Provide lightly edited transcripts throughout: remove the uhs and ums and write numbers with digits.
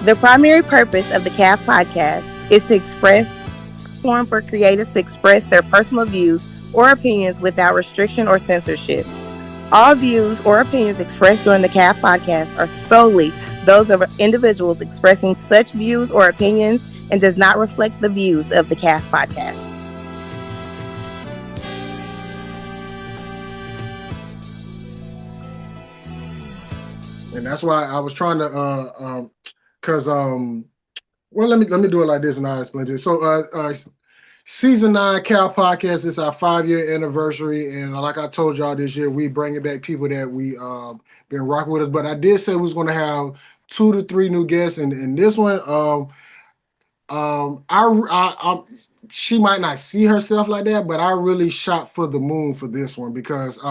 The primary purpose of the CAF podcast is to express platform for creatives to express their personal views or opinions without restriction or censorship. All views or opinions expressed during the CAF podcast are solely those of individuals expressing such views or opinions and does not reflect the views of the CAF podcast. And that's why I was trying to, cause well, let me do it like this and I'll explain this. So, season 9 Cal Podcast is our 5-year anniversary, and like I told y'all this year, we bringing back people that we been rocking with us. But I did say we was going to have 2 to 3 new guests, and this one, I she might not see herself like that, but I really shot for the moon for this one because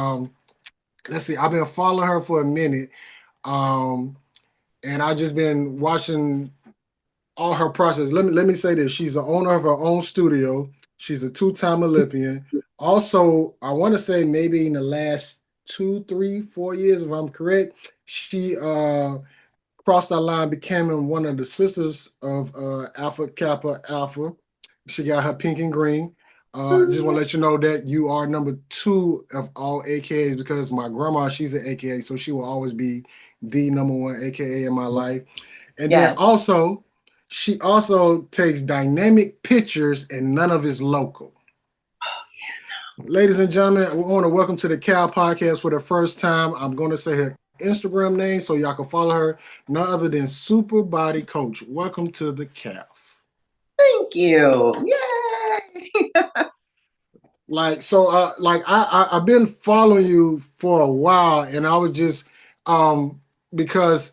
let's see, I've been following her for a minute. Um, and I just been watching all her process. Let me say this: she's the owner of her own studio. She's a 2-time Olympian. Also, I want to say maybe in the last 2, 3, 4 years, if I'm correct, she crossed that line, becoming one of the sisters of Alpha Kappa Alpha. She got her pink and green. Just want to let you know that you are number 2 of all AKAs because my grandma, she's an AKA, so she will always be the number 1 AKA in my life. And then Yes. also, she also takes dynamic pictures and none of it's local. Ladies and gentlemen, we want to welcome to the Cal Podcast for the first time. I'm going to say her Instagram name so y'all can follow her. None other than Super Body Coach. Welcome to the Cal. Thank you. Yay! Like so, I've been following you for a while, and I was just because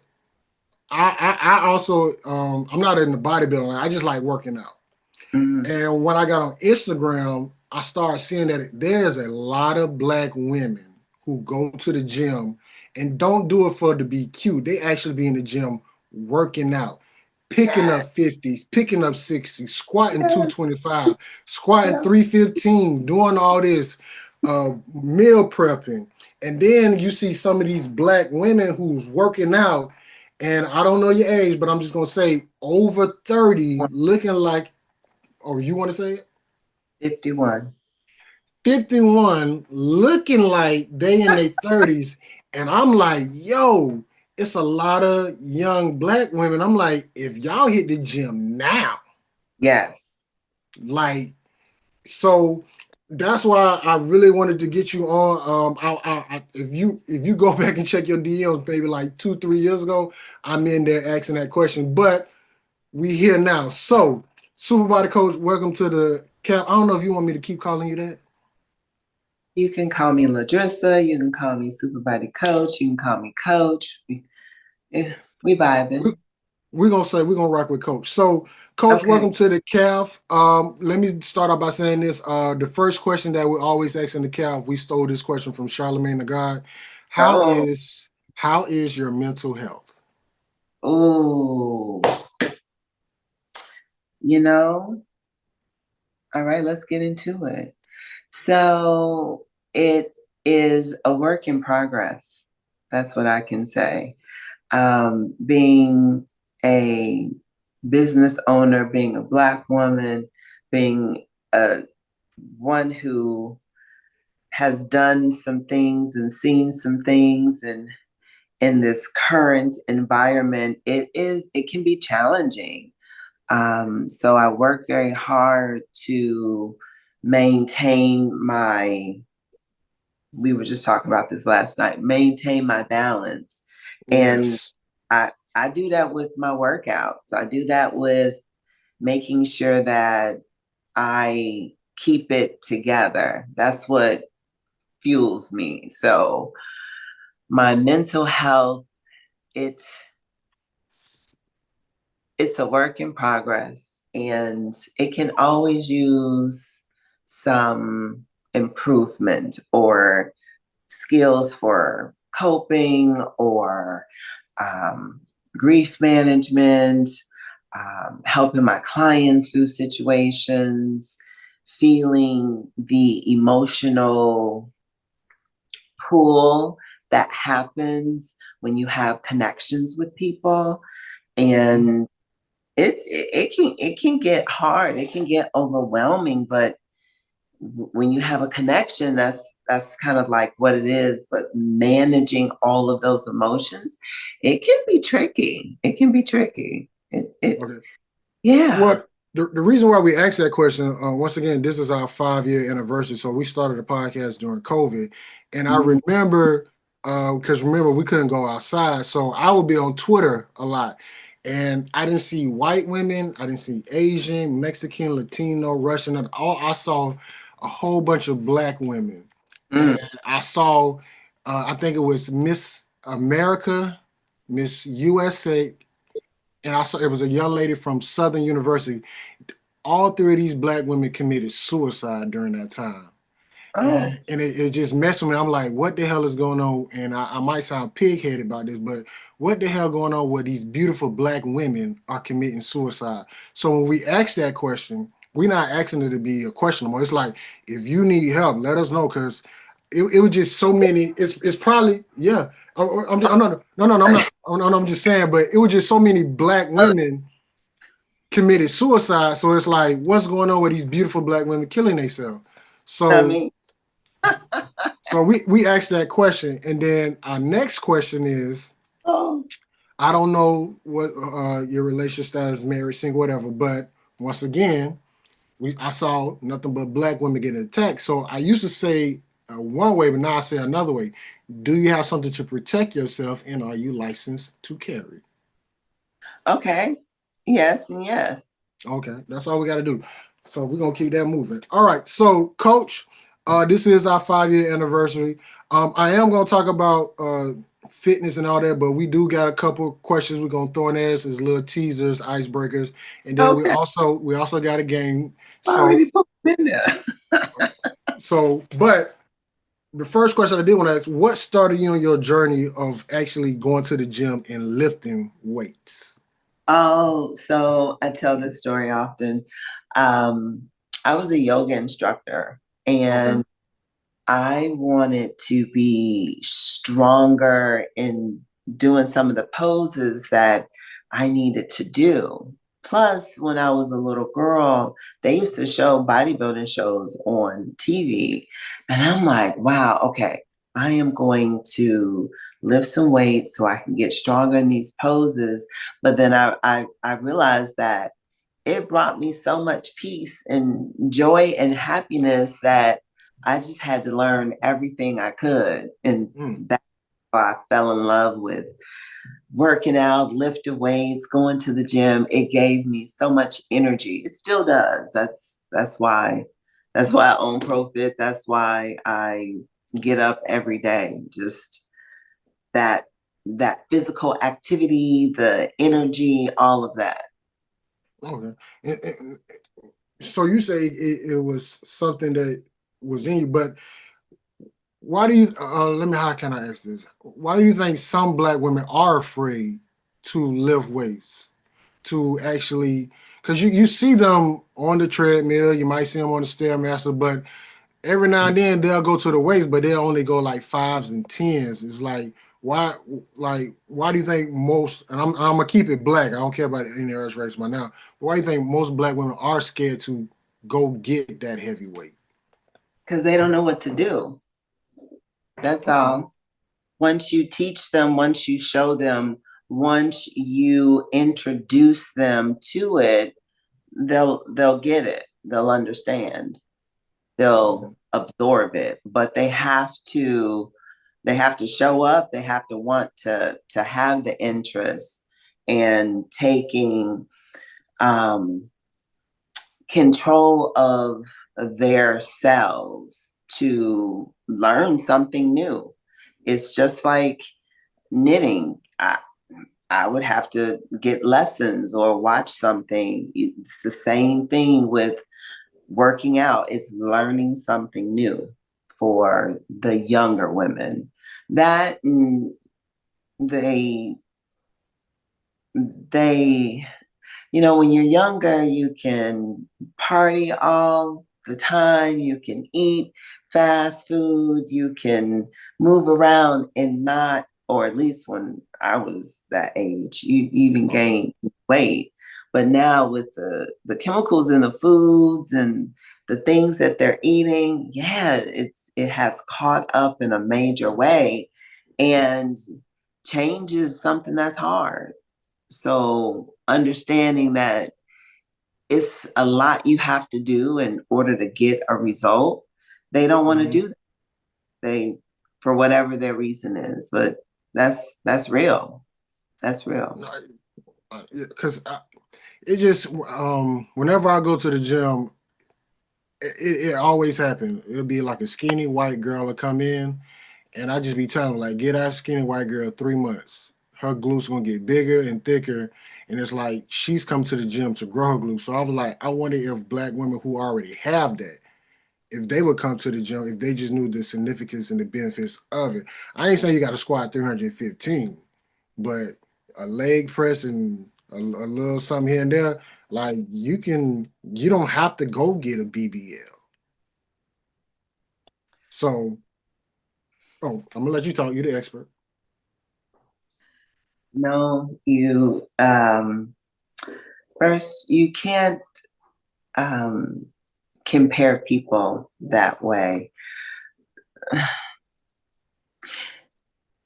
I also I'm not in the bodybuilding. I just like working out. And when I got on Instagram, I started seeing that there's a lot of black women who go to the gym and don't do it for to be cute. They actually be in the gym working out, picking up 50s, picking up 60s, squatting 225, squatting 315, doing all this, meal prepping. And then you see some of these black women who's working out, and I don't know your age, but I'm just gonna say over 30, looking like, or you want to say it? 51. 51, looking like they in their 30s. And I'm like, yo, it's a lot of young black women. I'm like, if y'all hit the gym now, Yes. like, so that's why I really wanted to get you on. If you go back and check your DMs, maybe like 2, 3 years ago, I'm in there asking that question. But we here now. So, Super Body Coach, welcome to the Cap. I don't know if you want me to keep calling you that. You can call me Ladrissa. You can call me Super Body Coach. You can call me Coach. We vibing. We're gonna rock with Coach. So, Coach, Okay. welcome to the CAF. Let me start off by saying this. The first question that we always ask in the CAF, we stole this question from Charlemagne the God. How Oh. is your mental health? Oh. You know, all right, let's get into it. So it is a work in progress. That's what I can say. Being a business owner, being a Black woman, being one who has done some things and seen some things, and in this current environment, it can be challenging. So I work very hard to maintain we were just talking about this last night, maintain my balance. And Yes. I do that with my workouts. I do that with making sure that I keep it together. That's what fuels me. So my mental health, it's a work in progress, and it can always use some improvement or skills for coping or grief management, helping my clients through situations, feeling the emotional pull that happens when you have connections with people. And it can get hard. It can get overwhelming, but when you have a connection, that's kind of like what it is. But managing all of those emotions, it can be tricky. It can be tricky. Okay. Yeah. Well, the reason why we asked that question, once again, this is our 5-year anniversary. So we started the podcast during COVID. And I Mhm. remember, because remember, we couldn't go outside. So I would be on Twitter a lot. And I didn't see white women. I didn't see Asian, Mexican, Latino, Russian. I saw a whole bunch of black women. Mm. And I saw, I think it was Miss America, Miss USA, and I saw it was a young lady from Southern University. All three of these black women committed suicide during that time. Oh, And it just messed with me. I'm like, what the hell is going on? And I might sound pig-headed about this, but what the hell going on where these beautiful black women are committing suicide? So when we ask that question, we're not asking it to be a question anymore. It's like, if you need help, let us know, because it was just so many. It's probably, yeah. I'm not, no, no, no, I'm not, I'm just saying, but it was just so many black women committed suicide. So it's like, what's going on with these beautiful black women killing themselves? I So mean, we asked that question, and then our next question is, oh, I don't know what your relationship status, married, single, whatever, but once again, I saw nothing but black women getting attacked. So I used to say one way, but now I say another way. Do you have something to protect yourself, and are you licensed to carry? okay. Yes and yes. Okay, that's all we got to do. So we're gonna keep that moving. All right. So, Coach, this is our 5-year anniversary. I am gonna talk about fitness and all that, but we do got a couple questions we're gonna throw in there as little teasers, icebreakers, and then we Okay. also got a game. I So already put it in there. but the first question I did want to ask: what started you on your journey of actually going to the gym and lifting weights? Oh, so I tell this story often. Um, I was a yoga instructor Okay. and I wanted to be stronger in doing some of the poses that I needed to do. Plus, when I was a little girl, they used to show bodybuilding shows on TV. And I'm like, wow, okay, I am going to lift some weights so I can get stronger in these poses. But then I realized that it brought me so much peace and joy and happiness that I just had to learn everything I could. And Mm. that's why I fell in love with working out, lifting weights, going to the gym. It gave me so much energy. It still does. That's why I own ProFit. That's why I get up every day. Just that that physical activity, the energy, all of that. Okay. So you say it was something that was in you, but why do you? Let me. How can I ask this? Why do you think some black women are afraid to lift weights? To actually, because you see them on the treadmill, you might see them on the stairmaster, but every now and then they'll go to the weights, but they'll only go like fives and tens. It's why, why do you think most? And I'm gonna keep it black. I don't care about any other race by now. But why do you think most black women are scared to go get that heavy weight? Because they don't know what to do. That's Okay. all. Once you teach them, once you show them, once you introduce them to it, they'll get it. They'll understand. Okay. They'll absorb it. But they have to show up. They have to want to have the interest and taking um, control of their selves to learn something new. It's just like knitting. I would have to get lessons or watch something. It's the same thing with working out, it's learning something new for the younger women. That they they when you're younger, you can party all the time, you can eat fast food, you can move around and not, or at least when I was that age, you even Okay. gain weight. But now with the chemicals in the foods and the things that they're eating, yeah, it has caught up in a major way. And change is something that's hard. So understanding that it's a lot you have to do in order to get a result, they don't want to do that. They, for whatever their reason is, but that's real. That's real. Because it just whenever I go to the gym, it always happens. It'll be like a skinny white girl will come in, and I just be telling her, like, get that skinny white girl 3 months. Her glutes gonna get bigger and thicker, and it's like she's come to the gym to grow her glutes. So I was like, I wonder if black women who already have that, if they would come to the gym, if they just knew the significance and the benefits of it. I ain't saying you got to squat 315, but a leg press and a little something here and there, like you don't have to go get a BBL. So, I'm gonna let you talk. You're the expert. No, you first you can't compare people that way.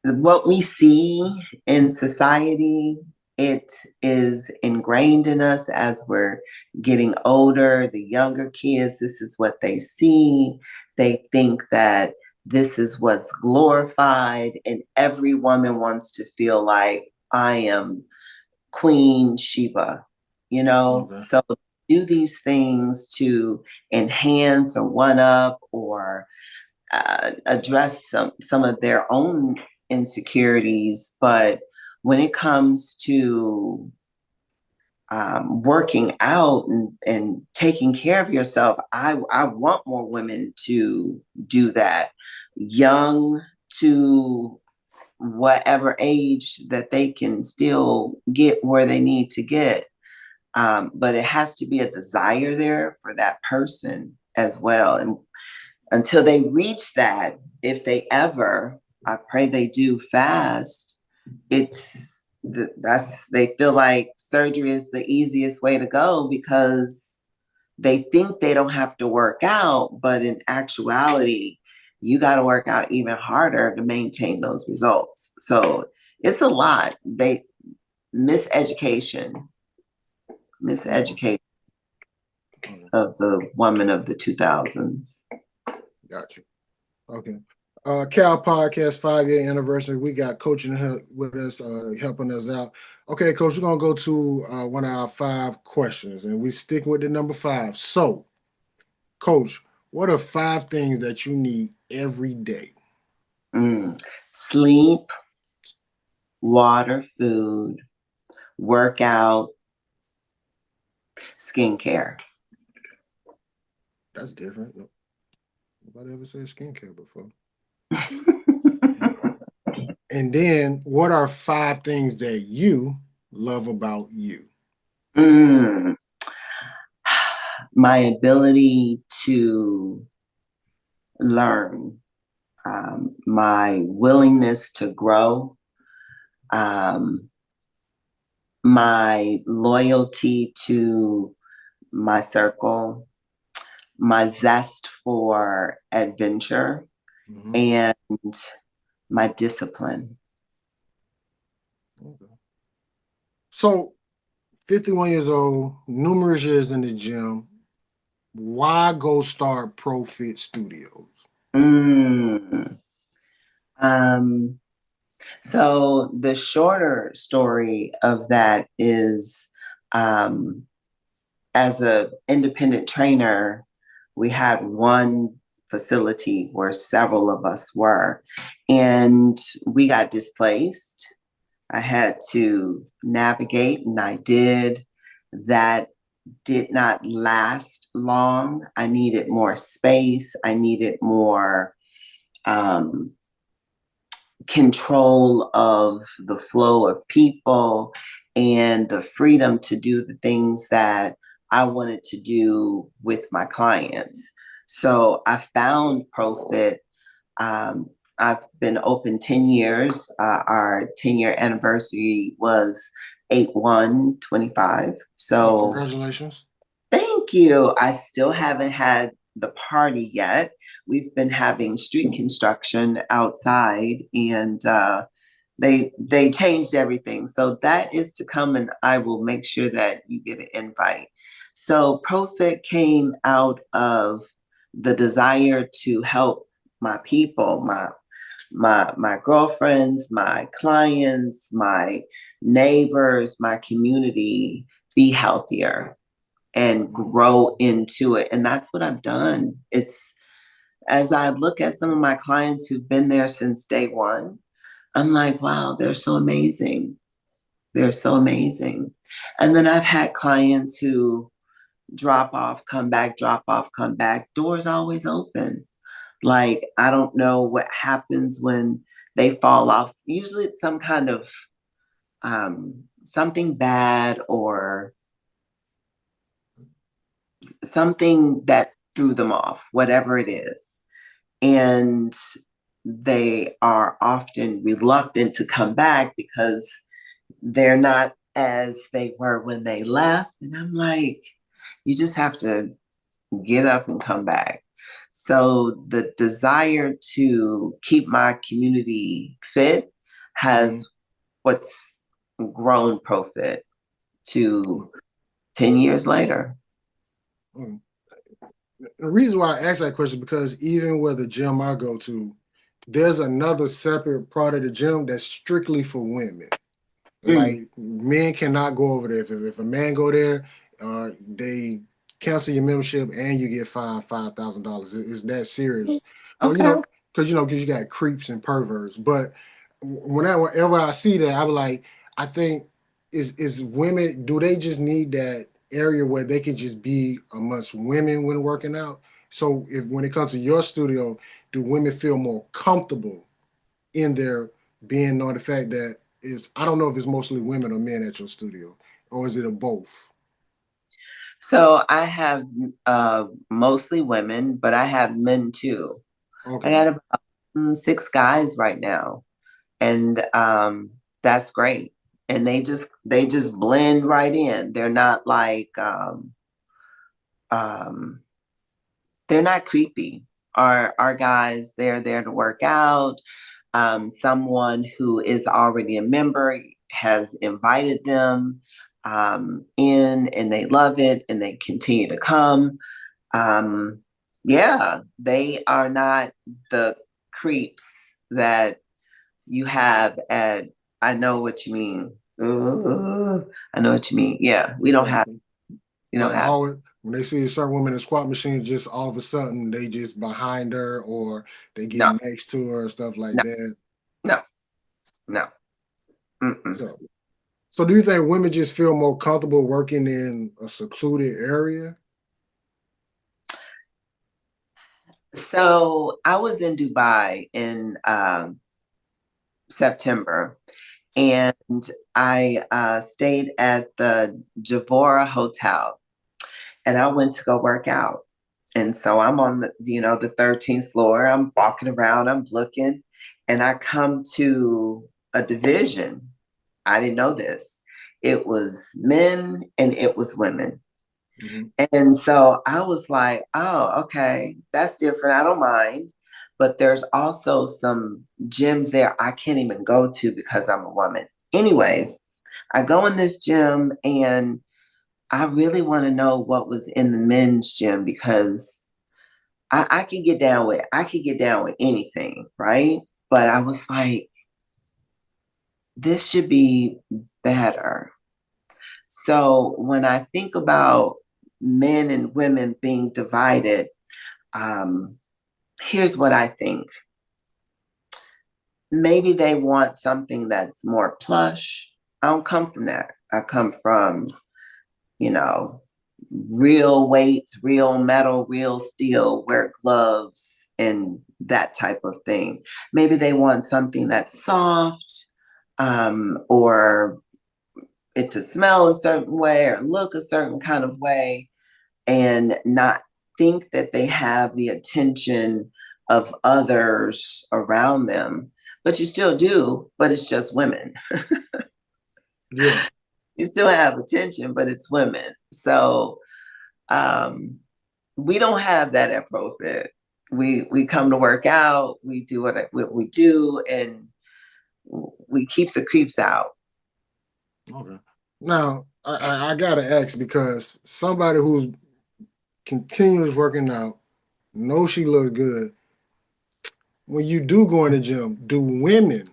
What we see in society, it is ingrained in us as we're getting older. The younger kids, this is what they see. They think that this is what's glorified, and every woman wants to feel like I am Queen Sheba, Okay. So do these things to enhance or one up or address some of their own insecurities. But when it comes to working out and taking care of yourself, I want more women to do that, young to whatever age that they can still get where they need to get. But it has to be a desire there for that person as well. And until they reach that, if they ever, I pray they do fast, they feel like surgery is the easiest way to go because they think they don't have to work out, but in actuality, you got to work out even harder to maintain those results. So it's a lot. Miseducation of the woman of the 2000s. Got you. Okay. Cal Podcast 5-year anniversary. We got coaching with us, helping us out. Okay, Coach, we're gonna go to one of our 5 questions, and we stick with the number 5. So, Coach, what are 5 things that you need every day? Sleep, water, food, workout, skincare. That's different. Nobody ever said skincare before. And then, what are 5 things that you love about you? My ability to learn, my willingness to grow, my loyalty to my circle, my zest for adventure, and my discipline. Okay. So, 51 years old, numerous years in the gym. Why go start ProFit Studios? So the shorter story of that is, as an independent trainer, we had one facility where several of us were, and we got displaced. I had to navigate, and I did. That did not last long. I needed more space. I needed more control of the flow of people and the freedom to do the things that I wanted to do with my clients. So I found ProFit. I've been open 10 years. Our 10-year anniversary was 8/1/25. Oh, So congratulations. thank you. I still haven't had the party yet. We've been having street construction outside, and they changed everything. So that is to come, and I will make sure that you get an invite. So Profit came out of the desire to help my people, my girlfriends, my clients, my neighbors, my community be healthier and grow into it. And that's what I've done. It's as I look at some of my clients who've been there since day one, I'm like, wow, they're so amazing. They're so amazing. And then I've had clients who drop off, come back, drop off, come back. Doors always open. Like, I don't know what happens when they fall off. Usually it's some kind of something bad or something that threw them off, whatever it is. And they are often reluctant to come back because they're not as they were when they left. And I'm like, you just have to get up and come back. So the desire to keep my community fit has what's grown Profit to 10 years later. Mm. The reason why I asked that question is because even with the gym I go to, there's another separate part of the gym that's strictly for women. Like men cannot go over there. If a man go there, they cancel your membership and you get fined $5,000. It's that serious. Well, Okay. because you got creeps and perverts. But whenever I see that, I be like, I think is women. Do they just need that area where they can just be amongst women when working out? So if when it comes to your studio, do women feel more comfortable in there being on the fact that is I don't know if it's mostly women or men at your studio, or is it a both? So I have mostly women, but I have men too. I Okay. got about 6 guys right now, and that's great. And they just blend right in. They're not like um, they're not creepy. Our guys, they're there to work out. Someone who is already a member has invited them in, and they love it, and they continue to come. Yeah, they are not the creeps that you have at. I know what you mean. I know what you mean. Yeah, we don't Yeah. have. We don't Like have. always when they see a certain woman in a squat machine, just all of a sudden they just behind her or they get No, next to her and stuff like no, that. no, no. Mm-mm. So so do you think women just feel more comfortable working in a secluded area? So I was in Dubai in September, and I stayed at the Javora Hotel, and I went to go work out. And so I'm on the 13th floor. I'm walking around, I'm looking, and I come to a division. I didn't know this. It was men and it was women. Mhm. And so I was like, oh, okay, that's different. I don't mind. But there's also some gyms there I can't even go to because I'm a woman. Anyways, I go in this gym and I really want to know what was in the men's gym because I could get down with anything, right? But I was like, this should be better. So when I think about men and women being divided, um, here's what I think. Maybe they want something that's more plush. I don't come from that. I come from, you know, real weights, real metal, real steel, wear gloves, and that type of thing. Maybe they want something that's soft, or it to smell a certain way or look a certain kind of way, and not think that they have the attention of others around them. But you still do, but it's just women. Yeah. You still have attention, but it's women. So we don't have that at ProFit. We come to work out, we do what we do, and we keep the creeps out. Okay. Now I gotta ask, because somebody who's continuous working out, knows she looks good. When you do go in the gym, do women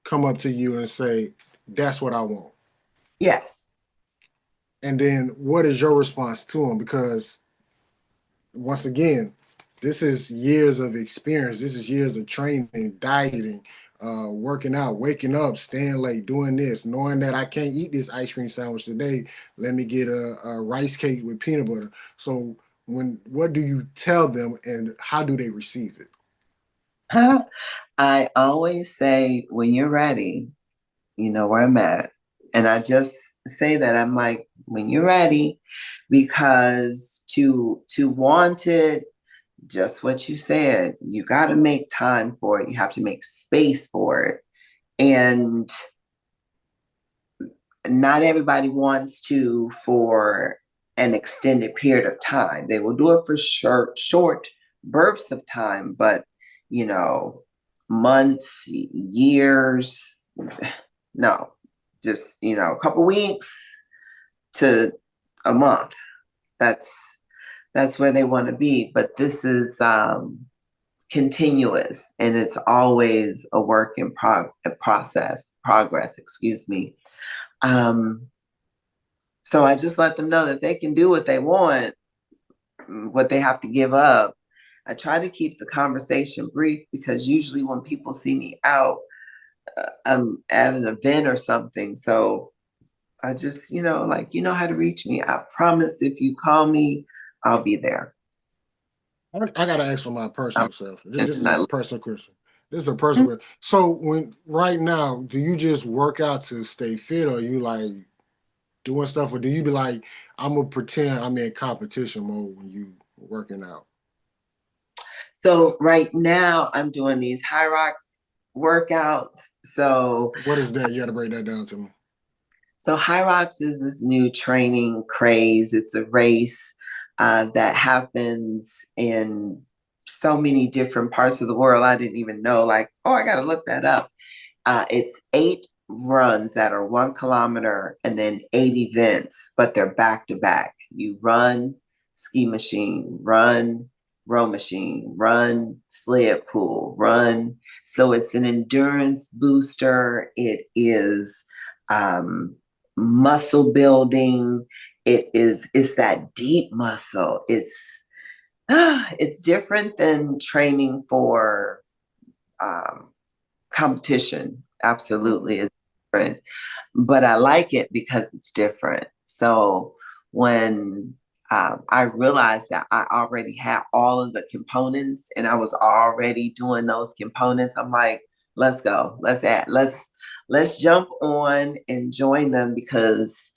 come up to you and say, "That's what I want"? Yes. And then what is your response to them? Because once again, this is years of experience. This is years of training, dieting, working out, waking up, staying late, doing this, knowing that I can't eat this ice cream sandwich today. Let me get a rice cake with peanut butter. So what do you tell them, and how do they receive it? I always say, when you're ready, you know where I'm at. And I just say that, I'm like, when you're ready, because to want it, just what you said, you got to make time for it. You have to make space for it. And not everybody wants to for an extended period of time. They will do it for short bursts of time, but months, years, no, just a couple weeks to a month. That's where they want to be. But this is continuous, and it's always a work in progress, excuse me. So I just let them know that they can do what they want, what they have to give up. I try to keep the conversation brief, because usually when people see me out, I'm at an event or something. So I just, how to reach me. I promise, if you call me, I'll be there. I gotta ask for my personal self. This is And a personal question. This is a personal. So right now, do you just work out to stay fit, or are you like doing stuff, or do you be like, I'm gonna pretend I'm in competition mode when you working out? So right now I'm doing these High Rocks workouts. So what is that? You got to break that down to me. So High Rocks is this new training craze. It's a race that happens in so many different parts of the world. I didn't even know, like, oh, I got to look that up. It's 8 runs that are 1 kilometer, and then 8 events, but they're back to back. You run, ski machine, run, row machine, run, sled pull, run. So it's an endurance booster. It is muscle building. It's that deep muscle. It's different than training for competition. Absolutely, it's different, but I like it because it's different. So when I realized that I already had all of the components, and I was already doing those components, I'm like, let's go, let's jump on and join them, because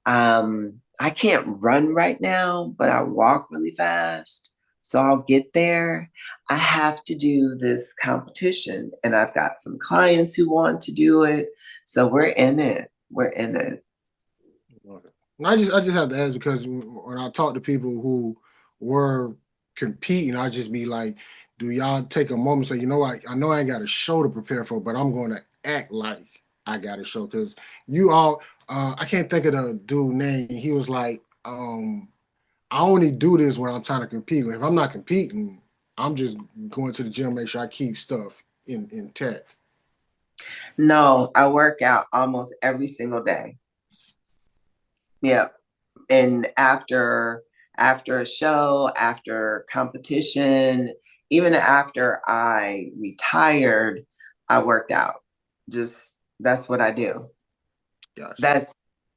I can't run right now, but I walk really fast. So I'll get there. I have to do this competition, and I've got some clients who want to do it. So we're in it. We're in it. Okay. I just have to ask, because when I talk to people who were competing, I just be like, do y'all take a moment and say, I know I ain't got a show to prepare for, but I'm going to act like I got a show? Because you all, I can't think of the dude name. He was like, I only do this when I'm trying to compete. If I'm not competing, I'm just going to the gym, make sure I keep stuff intact. No, I work out almost every single day. Yeah. And after a show, after competition, even after I retired, I worked out. Just that's what I do. Gotcha.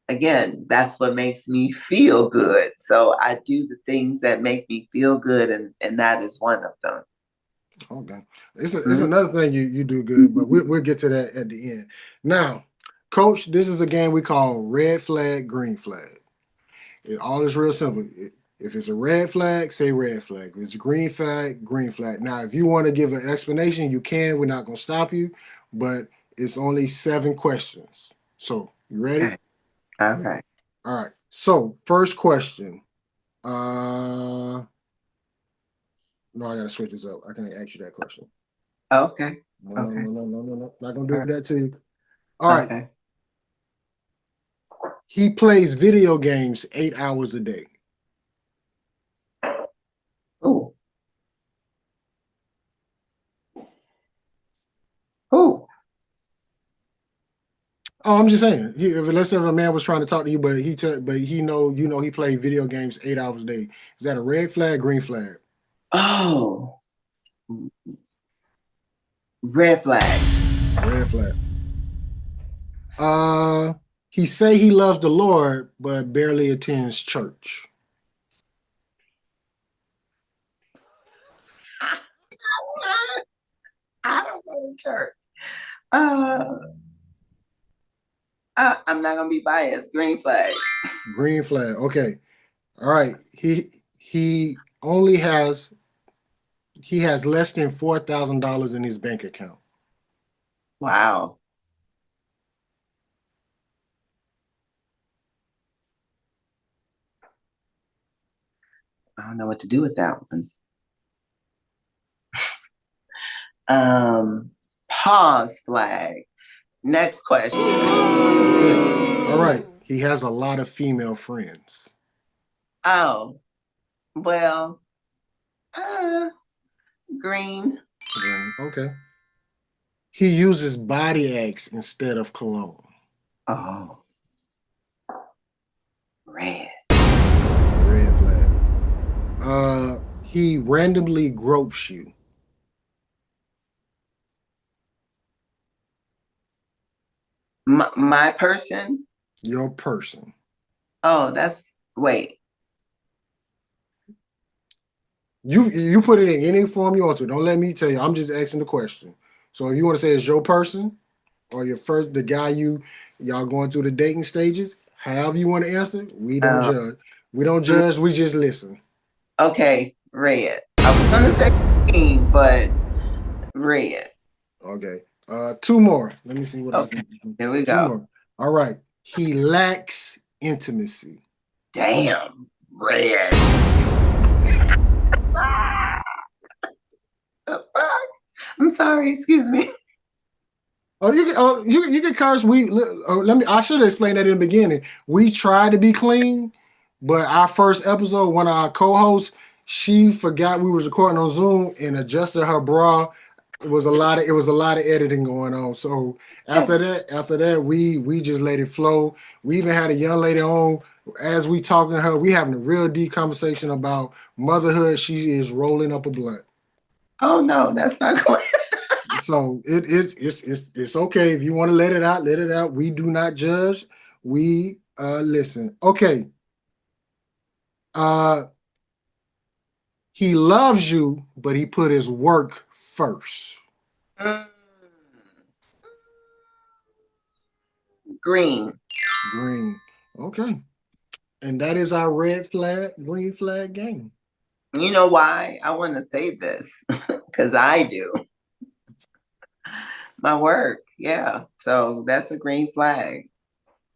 That's what makes me feel good. So I do the things that make me feel good, and that is one of them. Okay. It's another thing you do good, but we'll get to that at the end. Now, Coach, this is a game we call red flag, green flag. All is real simple. If it's a red flag, say red flag. If it's a green flag, green flag. Now, if you want to give an explanation, you can. We're not going to stop you, but it's only 7 questions. So You ready? Okay. All right. All right. So first question. No, I gotta switch this up. I can't ask you that question. Okay. No, no, Okay. no, no, no, no, no. Not gonna All do right. that to you. All right. Okay. He plays video games 8 hours a day. Ooh. Ooh. Oh, I'm just saying. Let's say if a man was trying to talk to you, but he know he played video games 8 hours a day. Is that a red flag, green flag? Oh. Red flag. Red flag. He say he loves the Lord, but barely attends church. I don't go to church. I'm not gonna be biased. Green flag. Green flag. Okay. All right. He only has less than $4,000 in his bank account. Wow. I don't know what to do with that one. Pause flag. Next question. Okay. All right. He has a lot of female friends. Oh, well, uh, green. Green. Okay. He uses body X instead of cologne. Oh, red. Red flag. He randomly gropes you. My person. Your person. Oh, that's wait. You put it in any form you want to. Don't let me tell you. I'm just asking the question. So if you want to say it's your person or the guy y'all going through the dating stages, however you want to answer, we don't Uh, judge. We don't judge. We just listen. okay, red. I was gonna say green, but red. Okay. Two more. Let me see what I Okay, can do. here we Two go. more. All right. He lacks intimacy. Damn, red. The fuck? I'm sorry. Excuse me. You can curse. Let me. I should have explained that in the beginning. We try to be clean, but our first episode, one of our co-hosts, she forgot we was recording on Zoom and adjusted her bra. It was a lot of editing going on. So after that, we just let it flow. We even had a young lady on as we talking to her. We having a real deep conversation about motherhood. She is rolling up a blunt. Oh no, that's not going. So it's okay if you want to let it out, let it out. We do not judge. We listen. Okay. Uh he loves you, but he put his work first. Mm, green. Green. Okay. And that is our red flag, green flag game. You know why I want to say this? Because I do my work. Yeah. So that's a green flag.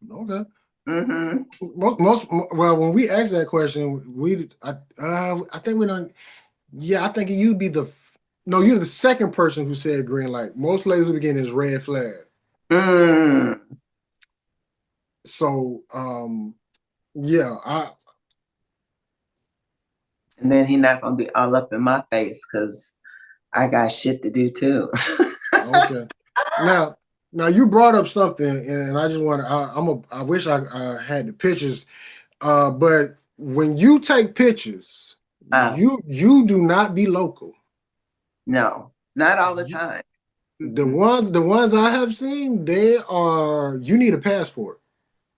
Okay. Mm-hmm. Well, when we asked that question, I think we don't. Yeah, I think you'd be no, you're the second person who said green light. Most ladies will begin as red flag. Mm. So, yeah, And then he not gonna be all up in my face because I got shit to do too. okay. Now you brought up something, and I just want to. I wish I had the pictures. But when you take pictures, you do not be local. No, not all the time. The ones I have seen, you need a passport.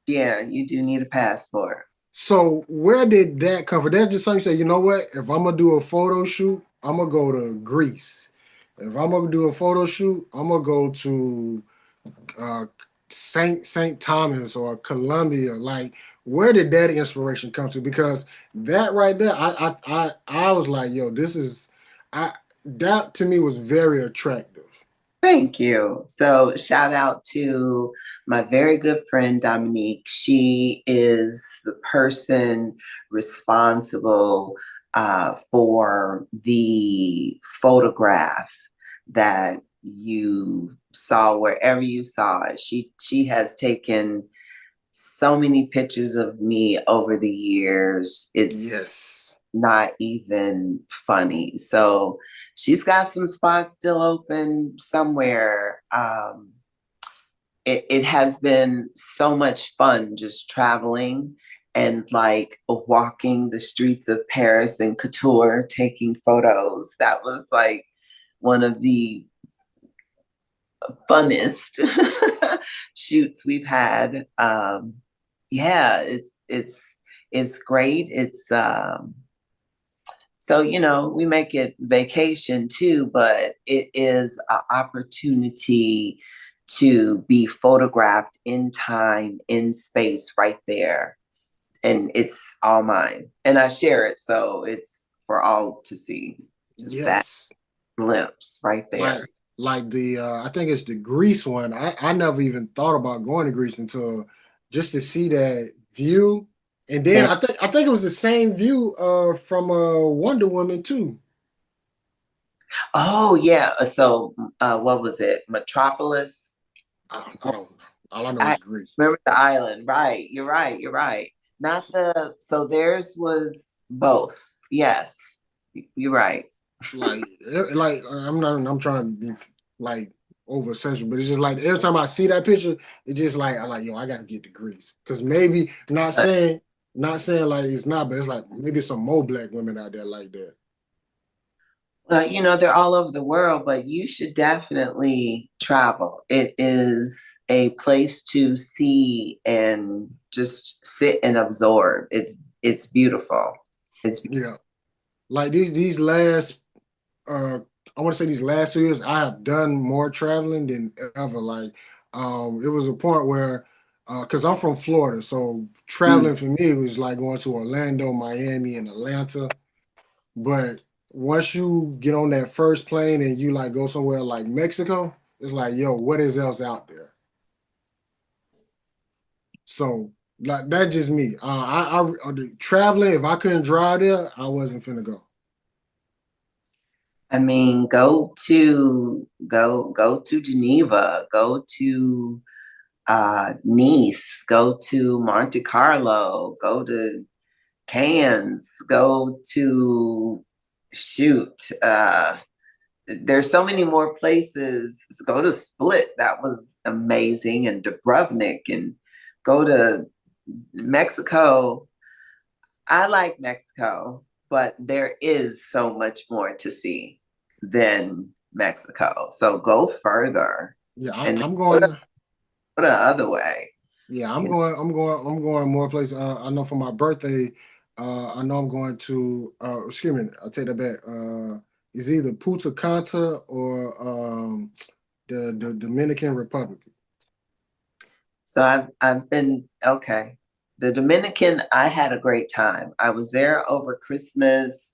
Yeah, you do need a passport. So where did that come from? That's just something you say, you know what? If I'm gonna do a photo shoot, I'm gonna go to Greece. If I'm gonna do a photo shoot, I'm gonna go to uh, Saint Thomas or Columbia. Like, where did that inspiration come to? Because that right there, I was like, yo, this is I that to me was very attractive. Thank you. So, shout out to my very good friend Dominique. She is the person responsible for the photograph that you saw wherever you saw it. She has taken so many pictures of me over the years. It's Yes. not even funny. So she's got some spots still open somewhere. It has been so much fun just traveling and like walking the streets of Paris and couture, taking photos. That was like one of the funnest shoots we've had. Yeah, it's great. It's so we make it vacation too, but it is an opportunity to be photographed in time, in space, right there, and it's all mine, and I share it, so it's for all to see. Just that Yes. glimpse right Like there. like the I think it's the Greece one. I never even thought about going to Greece until just to see that view. And then Same. I think it was the same view from Wonder Woman too. Oh yeah. So what was it? Metropolis. I don't know. All I know I is Greece. remember the island. Right. You're right. You're right. Not the. So theirs was both. Yes. You're right. Like I'm trying to be like over essential, but it's just like every time I see that picture, it's just like I like yo, I gotta get to Greece. Cause maybe not saying like it's not, but it's like maybe some more black women out there like that. They're all over the world, but you should definitely travel. It is a place to see and just sit and absorb. It's beautiful. It's Yeah. Like these last uh I want to say these last 2 years, I have done more traveling than ever. Like it was a point where because I'm from Florida, so beautiful. traveling for me was like going to Orlando, Miami, and Atlanta. But once you get on that first plane and you like go somewhere like Mexico, it's like, yo, what is else out there? So like that's just me. The traveling, if I couldn't drive there, I wasn't finna go. I mean, go to Geneva, go to Nice, go to Monte Carlo, go to Cannes, go to shoot. There's so many more places. Go to Split, that was amazing, and Dubrovnik, and go to Mexico. I like Mexico, but there is so much more to see than Mexico. So go further Yeah, and I'm go going. the other way. Yeah, I'm You know? going. I'm going. I'm going more places. I know for my birthday, I know I'm going to. Excuse me. I'll take that back. It's either Punta Cana or the Dominican Republic. So I've been okay. The Dominican, I had a great time. I was there over Christmas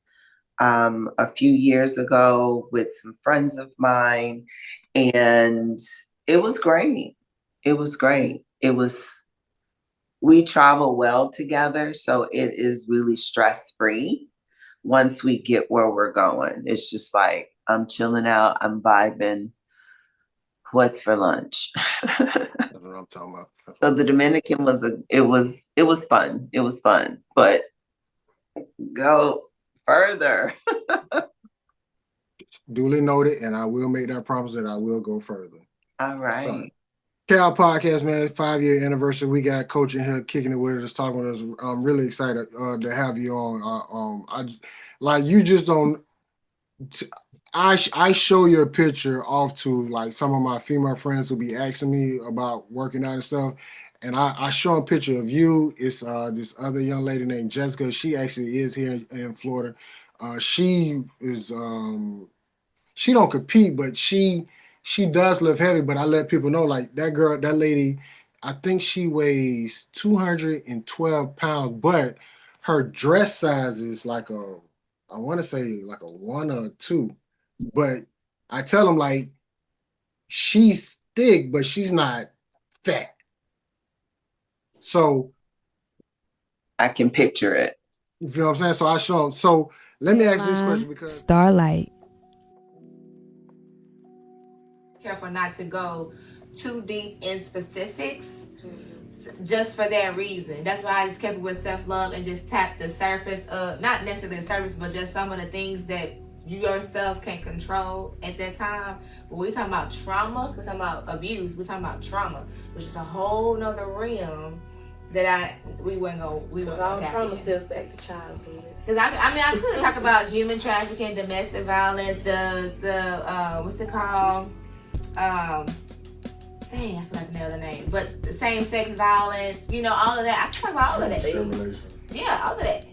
a few years ago with some friends of mine, and it was great. It was great. We travel well together, so it is really stress free once we get where we're going. It's just like I'm chilling out, I'm vibing. What's for lunch? That's what I'm talking about. That's what So I'm the talking Dominican it was fun. It was fun. But go further. Duly noted, and I will make that promise that I will go further. All So, right. Cal Podcast, man, 5 year anniversary. We got Coach in here kicking it with us, talking with us. I'm really excited to have you on. Like you just don't. I show your picture off to like some of my female friends who be asking me about working out and stuff, and I show a picture of you. It's this other young lady named Jessica. She actually is here in Florida. She is she don't compete, but she does lift heavy. But I let people know like that girl, that lady, I think she weighs 212 pounds, but her dress size is like I want to say like a one or a two. But I tell them like she's thick, but she's not fat. So I can picture it. you feel what I'm saying? So I show them. So let me ask this question because Starlight. Careful not to go too deep in specifics, just for that reason. That's why I just kept it with self-love and just tap the surface of, not necessarily the surface, but just some of the things that you yourself can control at that time. When we talking about trauma, we're talking about abuse, we're talking about trauma, which is a whole nother realm that we wasn't gonna all trauma stems back to childhood. Because I could talk about human trafficking, domestic violence, the what's it called? I forgot the other name, but the same-sex violence, all of that. I can talk about all of that. Discrimination. Yeah, all of that.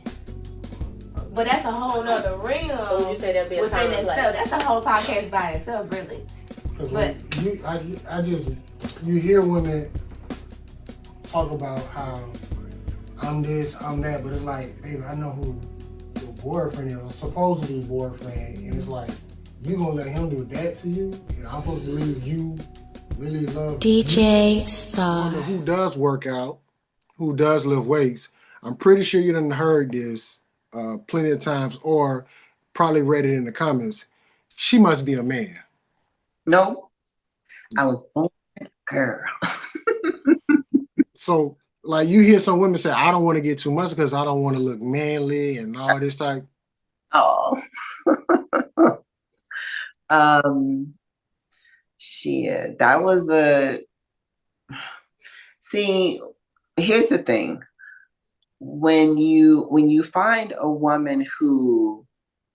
But that's a whole nother realm. So would you say that'd be a time and place? That's a whole podcast by itself, really. But you hear women talk about how I'm this, I'm that, but it's like, baby, I know who your boyfriend is, or supposedly boyfriend, and it's like, you gonna let him do that to you? And I'm supposed to believe you really love LLDJSTAR. who does work out, who does lift weights. I'm pretty sure you done heard this plenty of times, or probably read it in the comments. She must be a man. No, I was born a girl. So, like, you hear some women say, I don't want to get too much because I don't want to look manly and all this type. Oh. Shit, that was see, here's the thing. When you find a woman who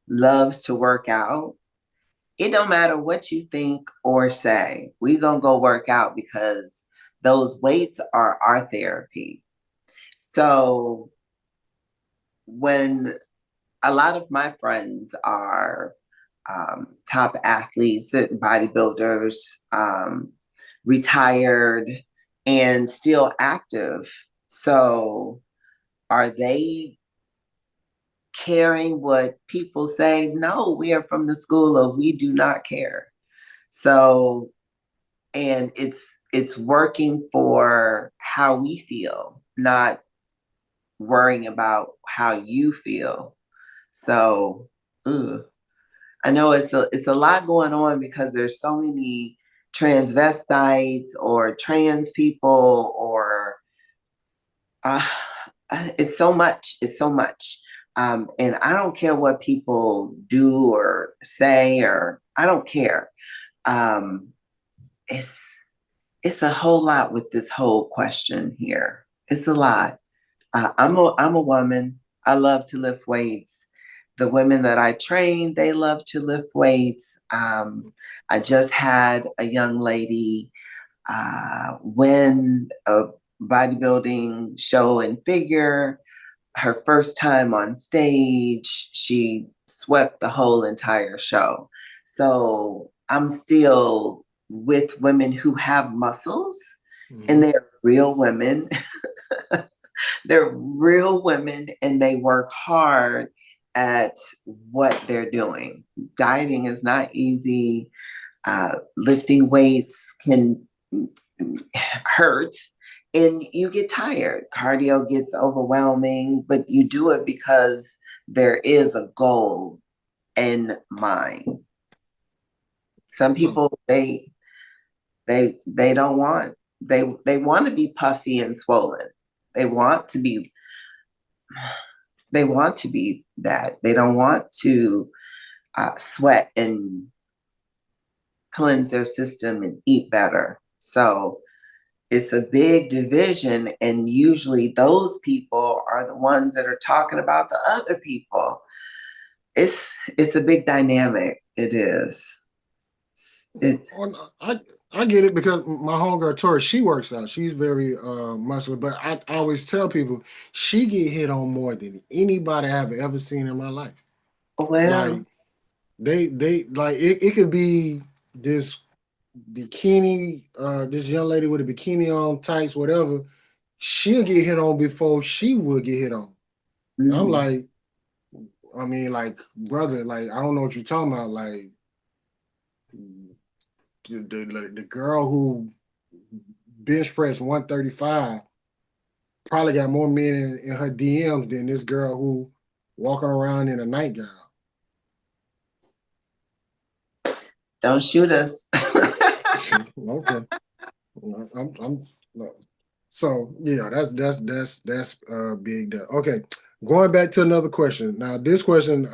loves to work out, it don't matter what you think or say. We gonna go work out because those weights are our therapy. So when a lot of my friends are top athletes, bodybuilders, retired, and still active. So are they caring what people say? No, we are from the school of we do not care. So, and it's working for how we feel, not worrying about how you feel. So, I know it's a lot going on because there's so many transvestites or trans people, or it's so much. It's so much. And I don't care what people do or say, or I don't care. It's a whole lot with this whole question here. It's a lot. I'm a woman. I love to lift weights. The women that I train, they love to lift weights. I just had a young lady win a bodybuilding show and figure. Her first time on stage, she swept the whole entire show. So I'm still with women who have muscles, and they're real women. They're real women, and they work hard at what they're doing. Dieting is not easy. Lifting weights can hurt, and you get tired. Cardio gets overwhelming, but you do it because there is a goal in mind. Some people, they don't want, they want to be puffy and swollen. They want to be that. They don't want to sweat and cleanse their system and eat better. So it's a big division, and usually those people are the ones that are talking about the other people. It's a big dynamic. It is. I get it because my homegirl Tori, she works out. She's very muscular, but I always tell people she get hit on more than anybody I've ever seen in my life. Well, like they like it could be this bikini, this young lady with a bikini on, tights, whatever. She'll get hit on before she would get hit on. I'm like, brother, like, I don't know what you're talking about. Like, the girl who bench press 135 probably got more men in her DMs than this girl who walking around in a nightgown. Don't shoot us. Okay. I'm so yeah, that's big. Okay, going back to another question. Now, this question,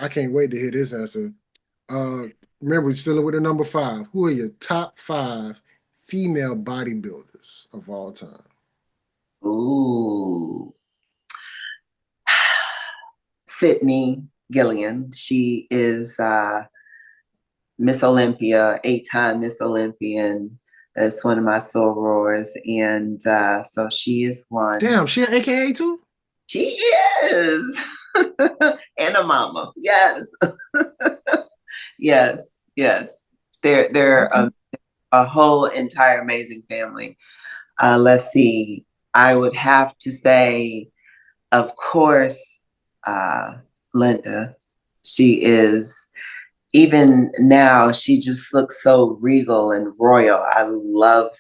I can't wait to hear this answer. Remember, we're still with the number 5. Who are your top 5 female bodybuilders of all time? Ooh. Sydney Gillian. She is Miss Olympia, 8-time Miss Olympian. That's one of my sorors. And so she is one. Damn, she an AKA too? She is. And a mama. Yes. Yes. They're a whole entire amazing family. Let's see. I would have to say, of course, Linda. She is, even now, she just looks so regal and royal. I love